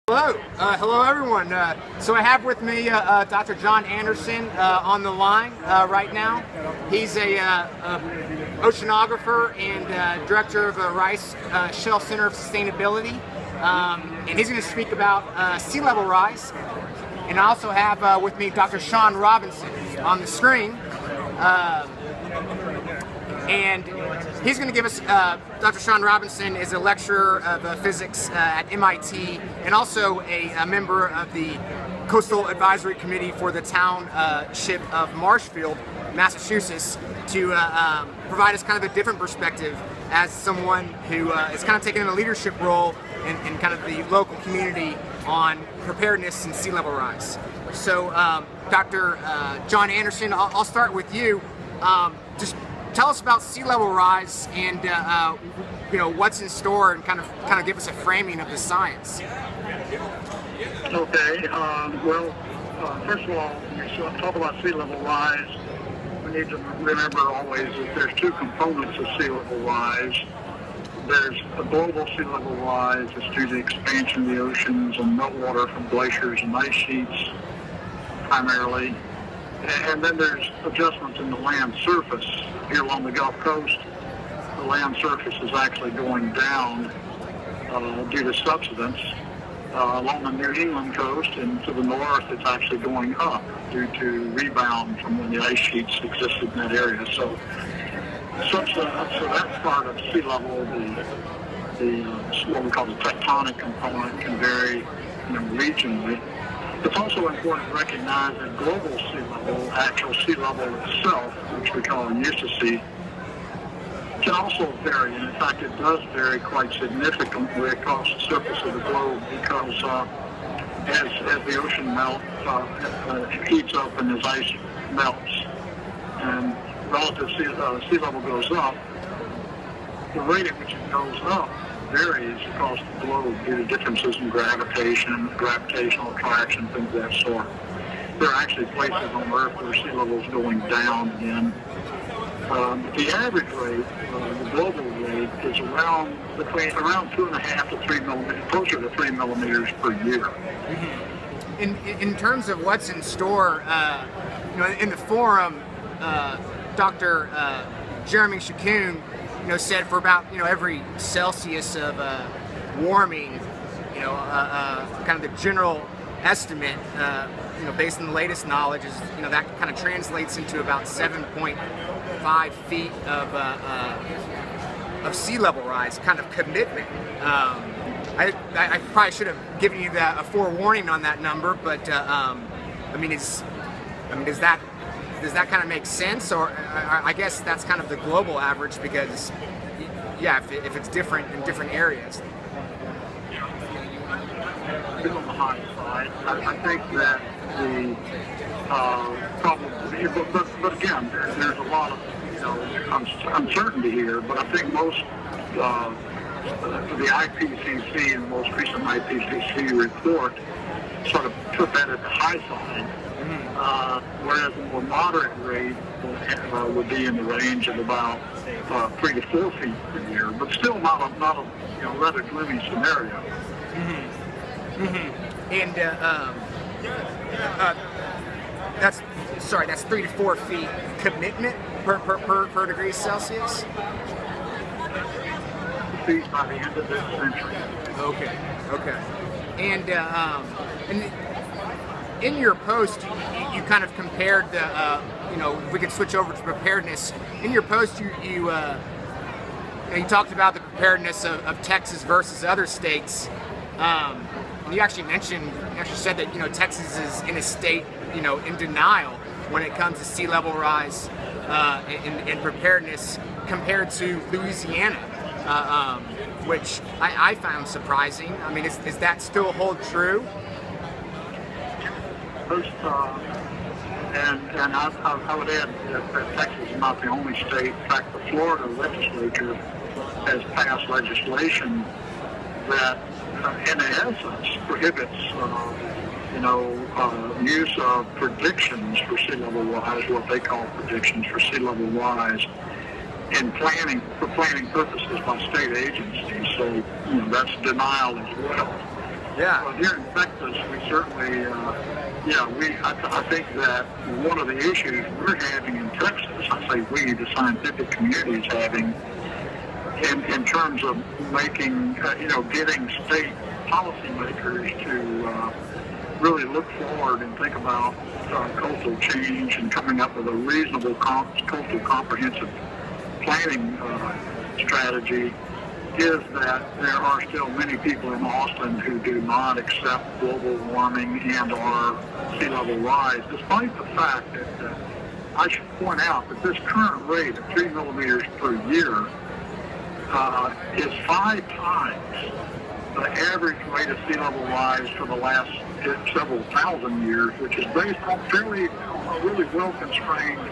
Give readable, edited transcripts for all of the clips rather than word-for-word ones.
Hello everyone. So I have with me Dr. John Anderson on the line right now. He's a oceanographer and director of Rice Shell Center of Sustainability, and he's going to speak about sea level rise. And I also have with me Dr. Sean Robinson on the screen. And he's going to give us, Dr. Sean Robinson is a lecturer of physics at MIT and also a member of the Coastal Advisory Committee for the Township of Marshfield, Massachusetts, to provide us kind of a different perspective as someone who is kind of taking a leadership role in kind of the local community on preparedness and sea level rise. So Dr. John Anderson, I'll start with you. Just tell us about sea level rise and what's in store, and kind of give us a framing of the science. Okay. First of all, when we talk about sea level rise, we need to remember always that there's two components of sea level rise. There's a global sea level rise that's due to the expansion of the oceans and meltwater from glaciers and ice sheets primarily. And then there's adjustments in the land surface. Here along the Gulf Coast, the land surface is actually going down due to subsidence. Along the New England coast and to the north, it's actually going up due to rebound from when the ice sheets existed in that area. So that part of sea level, the what we call the tectonic component, can vary regionally. It's also important to recognize that global sea level, actual sea level itself, which we call USSC, can also vary. And in fact, it does vary quite significantly across the surface of the globe because as the ocean melts, it heats up and as ice melts, and relative sea level goes up, the rate at which it goes up varies across the globe due to differences in gravitational attraction, things of that sort. There are actually places on Earth where sea level is going down again. The average rate, the global rate, is around 2.5 to 3 millimeters, closer to 3 millimeters per year. Mm-hmm. In terms of what's in store, in the forum, Dr. Jeremy Shakun, said for about every Celsius of warming, kind of the general estimate, based on the latest knowledge, is that kind of translates into about 7.5 feet of sea level rise, kind of commitment. I probably should have given you a forewarning on that number, but does that kind of make sense? Or I guess that's kind of the global average, because if it's different in different areas. It's on the high side. I think that the probably, but again, there's a lot of uncertainty here. But I think most the IPCC and the most recent IPCC report sort of put that at the high side. Whereas a more moderate rate would be in the range of about 3 to 4 feet per year, but still not a rather gloomy scenario. Mm-hmm. Mm-hmm. And that's 3 to 4 feet commitment per degree Celsius. Feet by the end of this century. Okay. And in your post, you kind of compared the, if we could switch over to preparedness. In your post, you talked about the preparedness of Texas versus other states. And you actually said that, Texas is in a state, in denial when it comes to sea level rise and preparedness compared to Louisiana, which I found surprising. I mean, is that still hold true? And I would add that Texas is not the only state. In fact, the Florida legislature has passed legislation that, in essence, prohibits, use of predictions for sea level rise, what they call predictions for sea level rise, for planning purposes by state agencies. So that's denial as well. Yeah. Well, here in Texas, we certainly, I think that one of the issues we're having in Texas, I say we, the scientific community is having, in terms of making, getting state policymakers to really look forward and think about coastal change and coming up with a reasonable coastal comprehensive planning strategy, is that there are still many people in Austin who do not accept global warming and or sea level rise, despite the fact that I should point out that this current rate of 3 millimeters per year is 5 times the average rate of sea level rise for the last several thousand years, which is based on a really well-constrained,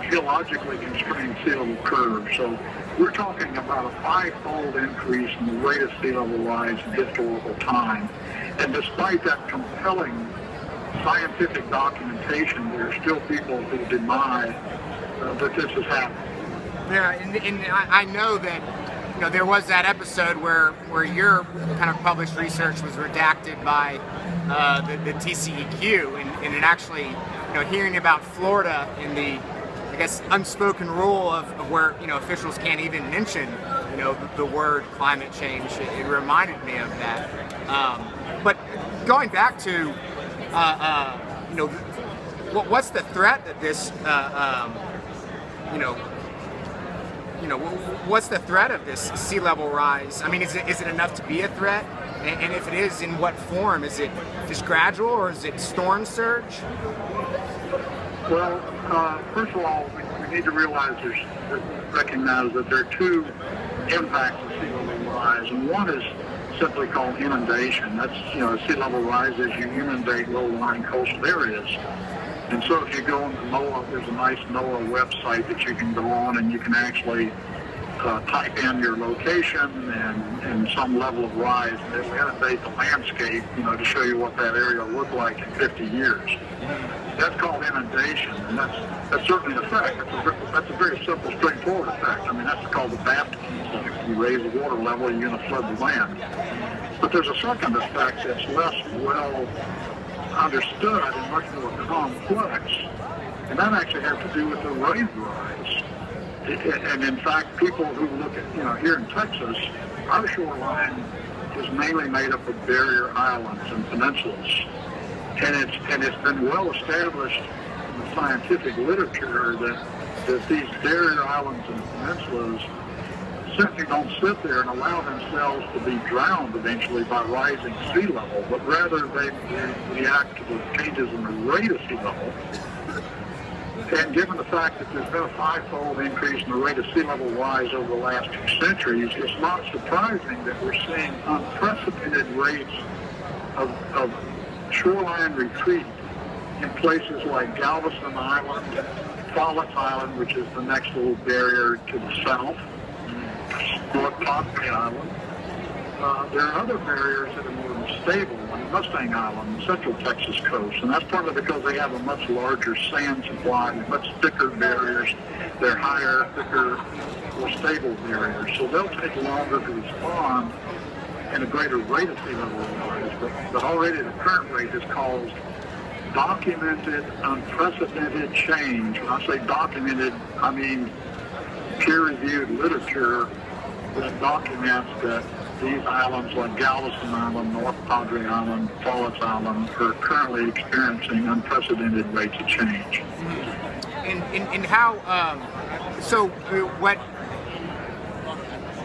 geologically constrained sea level curve. So we're talking about a 5-fold increase in the rate of sea level rise in historical time. And despite that compelling scientific documentation, there are still people who deny that this is happening. Yeah, and I know that there was that episode where your kind of published research was redacted by the TCEQ, and it actually, hearing about Florida in the, I guess, unspoken rule of where officials can't even mention the word climate change, it reminded me of that. But going back to what's the threat that this what's the threat of this sea level rise? I mean, is it enough to be a threat? And if it is, in what form? Is it just gradual, or is it storm surge? Well, first of all, we need to recognize that there are two impacts of sea level rise, and one is simply called inundation. That's, sea level rise as you inundate low-lying coastal areas. And so if you go into NOAA, there's a nice NOAA website that you can go on, and you can actually type in your location and some level of rise, and it will inundate the landscape, to show you what that area will look like in 50 years. That's called inundation, and that's certainly an effect. That's a very simple, straightforward effect. I mean, that's called the baptism effect. You raise the water level, you're going to flood the land. But there's a second effect that's less well understood and much more complex, and that actually has to do with the wave rise. And in fact, people who look at, here in Texas, our shoreline is mainly made up of barrier islands and peninsulas. And it's been well established in the scientific literature that these barrier islands and peninsulas simply don't sit there and allow themselves to be drowned eventually by rising sea level, but rather they react to the changes in the rate of sea level. And given the fact that there's been a 5-fold increase in the rate of sea level rise over the last 2 centuries, it's not surprising that we're seeing unprecedented rates of shoreline retreat in places like Galveston Island, Follett Island, which is the next little barrier to the south, North Padre Island. There are other barriers that are more stable, like Mustang Island, the central Texas coast, and that's partly because they have a much larger sand supply, much thicker barriers. They're higher, thicker, more stable barriers, so they'll take longer to respond and a greater rate of sea level rise. But already the current rate has caused documented, unprecedented change. When I say documented, I mean peer-reviewed literature that documents that these islands like Galveston Island, North Padre Island, Follett Island are currently experiencing unprecedented rates of change. And how,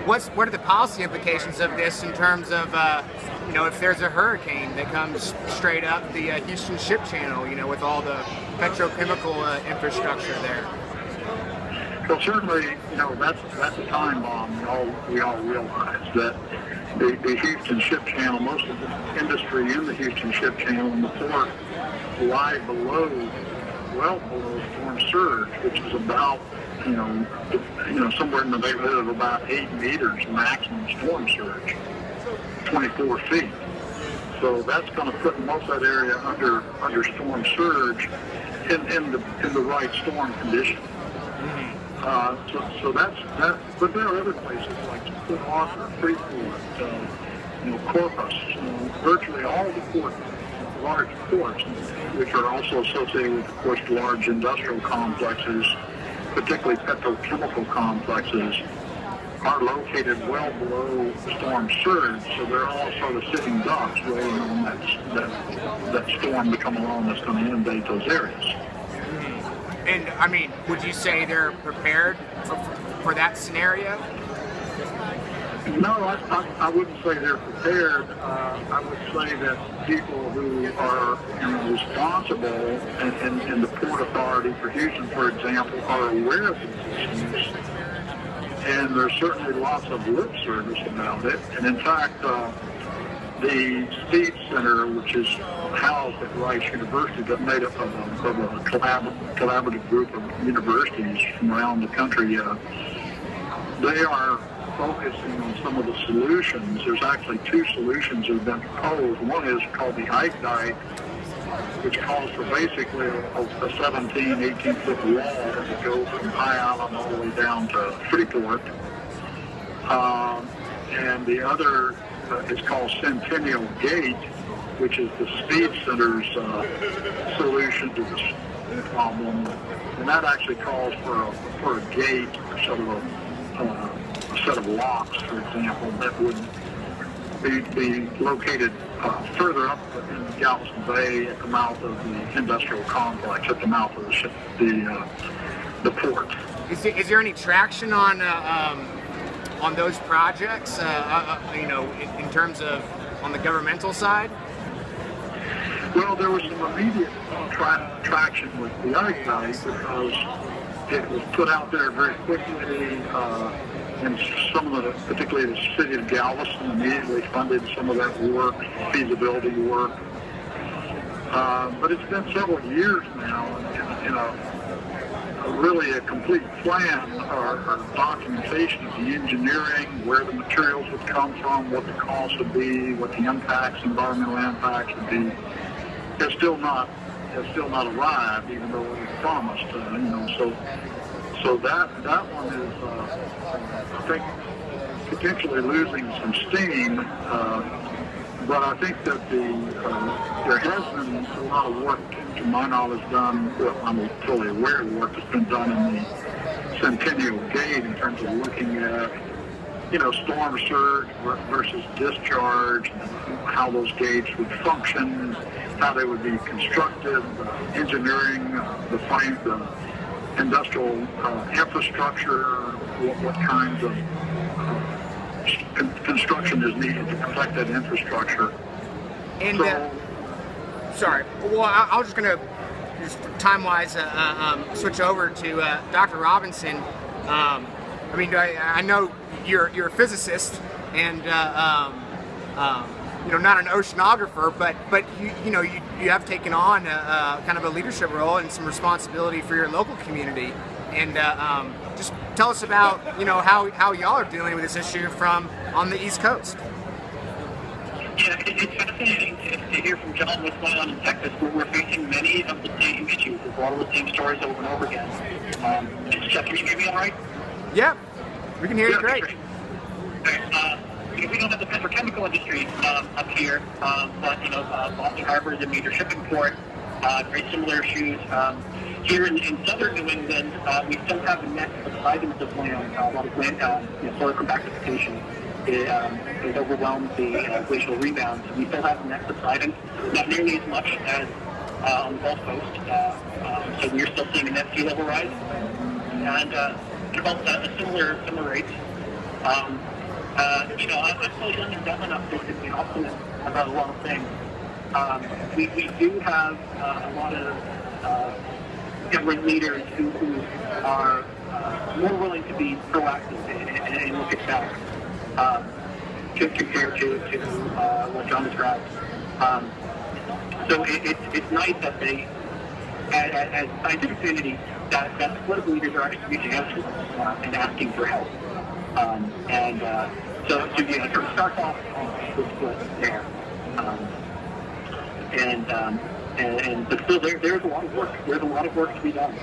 what are the policy implications of this in terms of, if there's a hurricane that comes straight up the Houston Ship Channel, with all the petrochemical infrastructure there? Well, certainly, that's a time bomb. We all realize that the Houston Ship Channel, most of the industry in the Houston Ship Channel and the port lie well below storm surge, which is about, somewhere in the neighborhood of about 8 meters maximum storm surge, 24 feet. So that's going to put most of that area under storm surge in the right storm condition. So that's that. But there are other places like Port Arthur, Freeport, Corpus, virtually all the ports, large ports, which are also associated with, of course, large industrial complexes, particularly petrochemical complexes, are located well below storm surge, so they're all sort of sitting ducks waiting on that storm to come along that's going to inundate those areas. And I mean, would you say they're prepared for that scenario? No, I wouldn't say they're prepared. I would say that people who are responsible in the Port Authority for Houston, for example, are aware of these issues. And there's certainly lots of lip service about it. And in fact, the Speed Center, which is housed at Rice University, that's made up of a collaborative group of universities from around the country, they are focusing on some of the solutions. There's actually two solutions that have been proposed. One is called the Ike Dike, which calls for basically a 17, 18-foot wall that goes from High Island all the way down to Freeport. And the other is called Centennial Gate, which is the Speed Center's solution to this problem. And that actually calls for a gate, sort of a set of locks, for example, that would be located further up in Galveston Bay at the mouth of the industrial complex, at the mouth of the port. Is there any traction on those projects? In terms of on the governmental side? Well, there was some immediate traction with the Ike Dike because it was put out there very quickly. And some of particularly the city of Galveston, immediately funded some of that work, feasibility work. But it's been several years now, and really a complete plan or documentation of the engineering, where the materials would come from, what the cost would be, what the impacts, environmental impacts would be, has still not arrived, even though it was promised. So that one is, I think, potentially losing some steam. But I think that there has been a lot of work, to my knowledge, done. Well, I'm fully aware of the work that's been done in the Centennial Gate in terms of looking at, storm surge versus discharge, how those gates would function, how they would be constructed, engineering, the industrial infrastructure, what kinds of construction is needed to protect that infrastructure. And sorry, well, I was just going to, time-wise, switch over to Dr. Robinson. I know you're a physicist and not an oceanographer, but you have taken on kind of a leadership role and some responsibility for your local community. And just tell us about how y'all are dealing with this issue from on the East Coast. Yeah, it's fascinating to hear from John what's going on in Texas, where we're facing many of the same issues, with a lot of the same stories over and over again. Jeff, can you hear me all right? Yeah, we can hear you great. We don't have the petrochemical industry up here, but Boston Harbor is a major shipping port. Very similar issues. Here in southern New England, we still have a net of items of land, a lot of land, soil compactification. It overwhelmed the glacial rebounds. We still have net subsidence, not nearly as much as on the Gulf Coast. So we're still seeing a net sea level rise, and about a similar rate. I'm still young and dumb enough to be optimistic about a lot of things. We do have a lot of government leaders who are more willing to be proactive and look at that compared to what John described. So it's nice that they, as scientific community, that the political leaders are actually reaching out to us and asking for help. So it sort of starts off with there. But still, there's a lot of work. There's a lot of work to be done.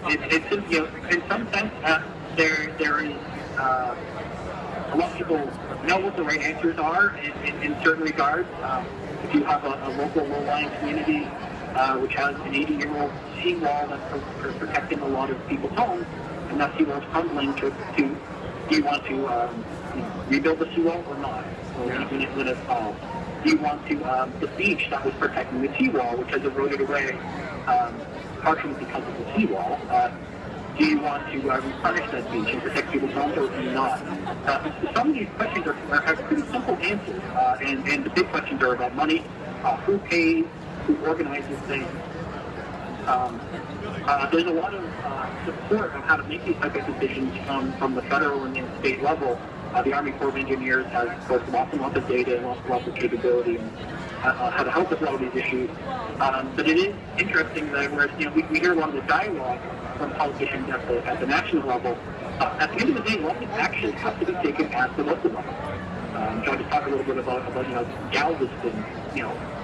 It's in some sense there is a lot of people know what the right answers are in certain regards. If you have a local low-lying community which has an 80-year-old seawall that's protecting a lot of people's homes, and that seawall is crumbling, do you want to rebuild the seawall or not? When it falls. Do you want to, the beach that was protecting the seawall, which has eroded away partially because of the seawall, do you want to replenish that beach and protect people's homes or do you not? Some of these questions have pretty simple answers, and the big questions are about money, who pays, who organizes things. There's a lot of support on how to make these type of decisions from the federal and the state level. The Army Corps of Engineers has, of course, lots and lots of data and lots of capability and how to help with a lot of these issues. But it is interesting that whereas we hear a lot of the dialogue from politicians at the national level, at the end of the day, a lot of action has to be taken at the local level. I'm trying to talk a little bit about Galveston,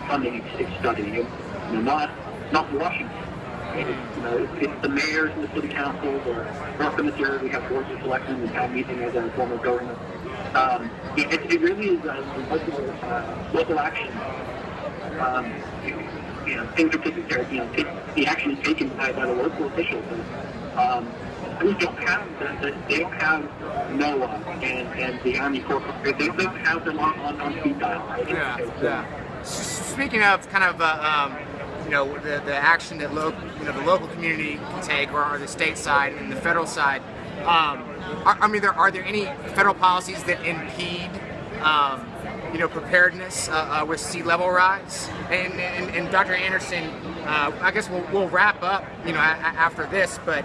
funding its study, not Washington. It's the mayors and the city councils, or North Missouri, we have boards of selectmen and town meeting as a form of government. It really is local action. Things are taken care of. The action is taken by the local officials. We don't have they don't have NOAA and the Army Corps. They don't have them on speed dial. Yeah. Speaking of kind of the action that the local community can take, or the state side and the federal side. Are there any federal policies that impede preparedness with sea level rise? And Dr. Anderson, I guess we'll wrap up after this, but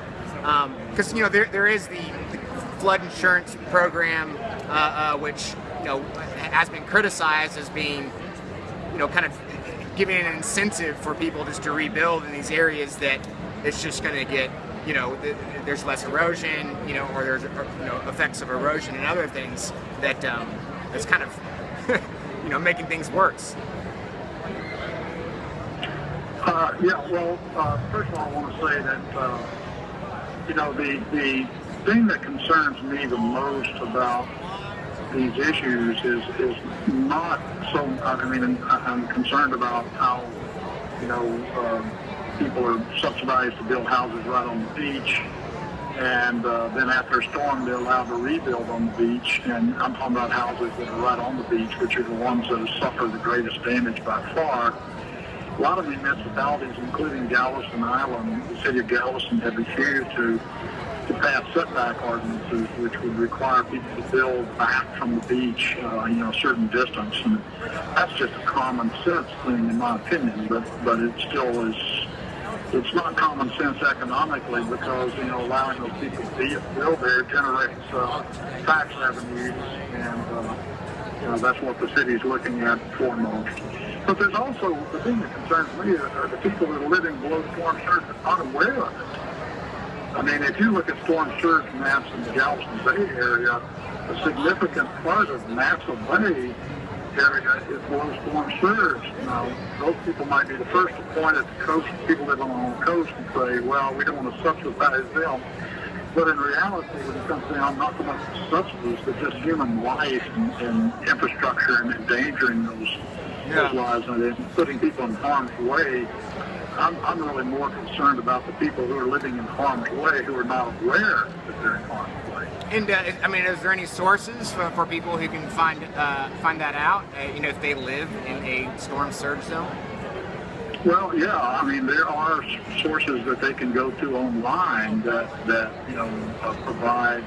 because there is the flood insurance program which has been criticized as being kind of giving an incentive for people just to rebuild in these areas that it's just going to get there's less erosion or there's effects of erosion and other things that it's kind of making things worse. First of all, I want to say that the thing that concerns me the most about these issues is not so. I'm concerned about how people are subsidized to build houses right on the beach, and then after a storm they're allowed to rebuild on the beach. And I'm talking about houses that are right on the beach, which are the ones that have suffered the greatest damage by far. A lot of municipalities, including Galveston Island, the city of Galveston, have refused to pass setback ordinances, which would require people to build back from the beach, a certain distance. And that's just a common sense thing, in my opinion. But it still is. It's not common sense economically because allowing those people to build there generates tax revenues, and that's what the city is looking at foremost. But there's also the thing that concerns me are the people that are living below storm surge that are unaware of it. If you look at storm surge maps in the Galveston Bay area, a significant part of Nassau Bay area is below storm surge. Now, those people might be the first to point at the coast, people living on the coast, and say, well, we don't want to subsidize them. But in reality, when it comes down, not so much subsidies, but just human life and infrastructure and endangering those lives and putting people in harm's way. I'm really more concerned about the people who are living in harm's way, who are not aware that they're in harm's way. And is there any sources for people who can find that out? If they live in a storm surge zone. Well, yeah. There are sources that they can go to online that provide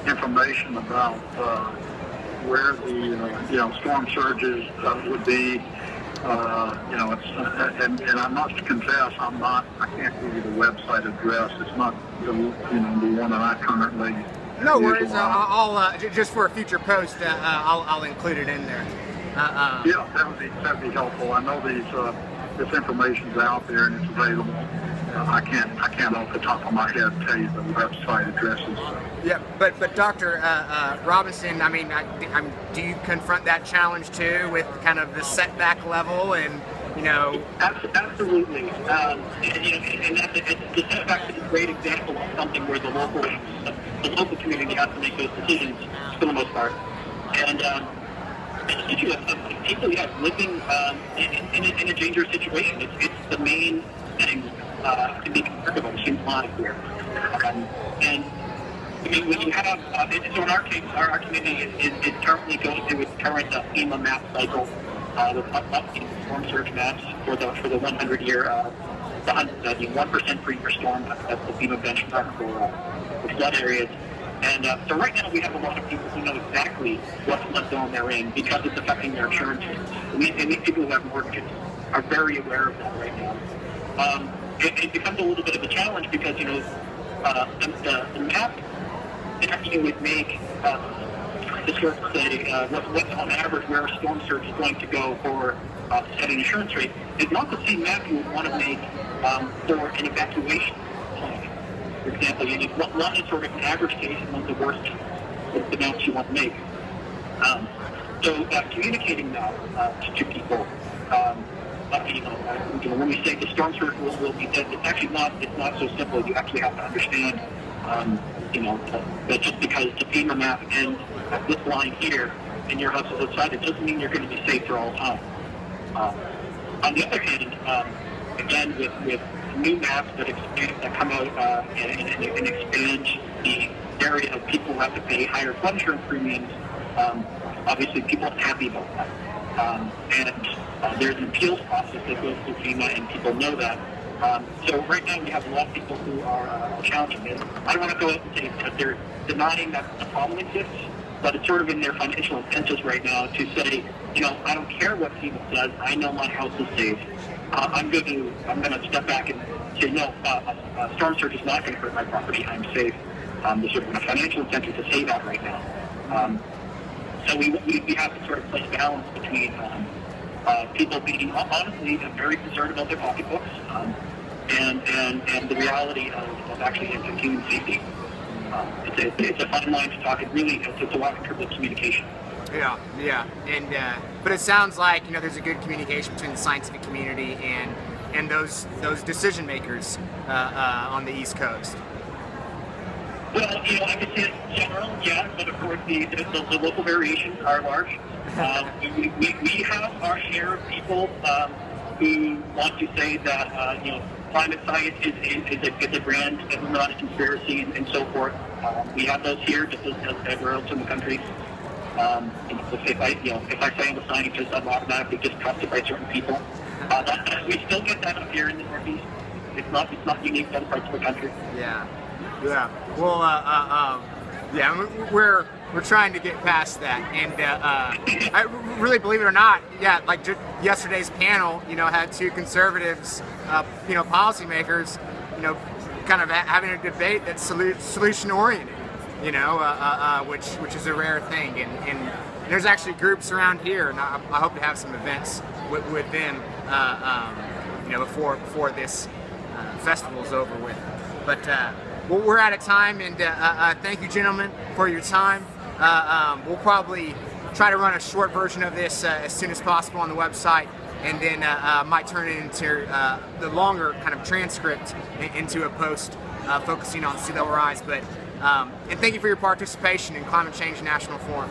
information about where the storm surges would be. And I must confess, I can't give you the website address. It's not the one that I currently. No worries. I'll just for a future post, I'll include it in there. Yeah, that'd be helpful. I know this information's out there and it's available. I can't off the top of my head tell you the website addresses. Yeah, but Dr. Robinson, do you confront that challenge too with kind of the setback level and Absolutely. And the setback is a great example of something where the local the local community has to make those decisions for the most part. And it's issue of people, living in a dangerous situation. It's the main thing to be concerned about. It seems live here. And I mean, when you have, so in our case, our community is currently going through its current FEMA map cycle with updating storm surge maps for the 100-year, the 1% per year storm. That's the FEMA benchmark for flood areas. And so right now we have a lot of people who know exactly what flood zone they're in because it's affecting their insurance rates. And these people who have mortgages are very aware of that right now. It becomes a little bit of a challenge because, the map actually would make this sort of say what's on average where a storm surge is going to go for setting insurance rate is not the same map you would want to make for an evacuation plan. For example, you need one is sort of an average case and one's the worst the maps you want to make. So communicating that to people, when we say the storm surge will be dead, it's actually not so simple. You actually have to understand, that just because the FEMA map ends at this line here and your house is outside, it doesn't mean you're going to be safe for all time. On the other hand, again, with new maps that come out and expand the area of people who have to pay higher flood insurance premiums, obviously people aren't happy about that. And there's an appeals process that goes through FEMA, and people know that. So right now we have a lot of people who are challenging it. I don't want to go out and say that they're denying that the problem exists, but it's sort of in their financial incentives right now to say, I don't care what FEMA says, I know my house is safe. I'm going to step back and say, no, a storm surge is not going to hurt my property. I'm safe. There's sort of a financial incentive to say that right now. So we have to sort of place balance between people being honestly very concerned about their pocketbooks and the reality of actually human safety. It's a fine line to talk. It really it's a walk through the communication. Yeah, and but it sounds like there's a good communication between the scientific community and those decision makers on the East Coast. Well, I could say in general, yeah, but of course the local variations are large. We have our share of people who want to say that climate science is a brand and not a conspiracy and so forth. We have those here just as everywhere else in the country. If I say I'm a scientist, I'm automatically just trusted by certain people. We still get that up here in the Northeast. It's not unique to other parts of the country. Yeah. Well, we're trying to get past that, and I really, believe it or not, like yesterday's panel, had two conservatives, policymakers, kind of having a debate that's solution oriented, which is a rare thing, and there's actually groups around here, and I hope to have some events with them, before this festival is over with, but. Well, we're out of time, and thank you, gentlemen, for your time. We'll probably try to run a short version of this as soon as possible on the website, and then might turn it into the longer kind of transcript into a post focusing on sea level rise. But and thank you for your participation in Climate Change National Forum.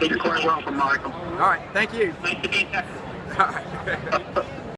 Thank you quite well from Michael. All right, thank you. Nice to be in Texas. All right.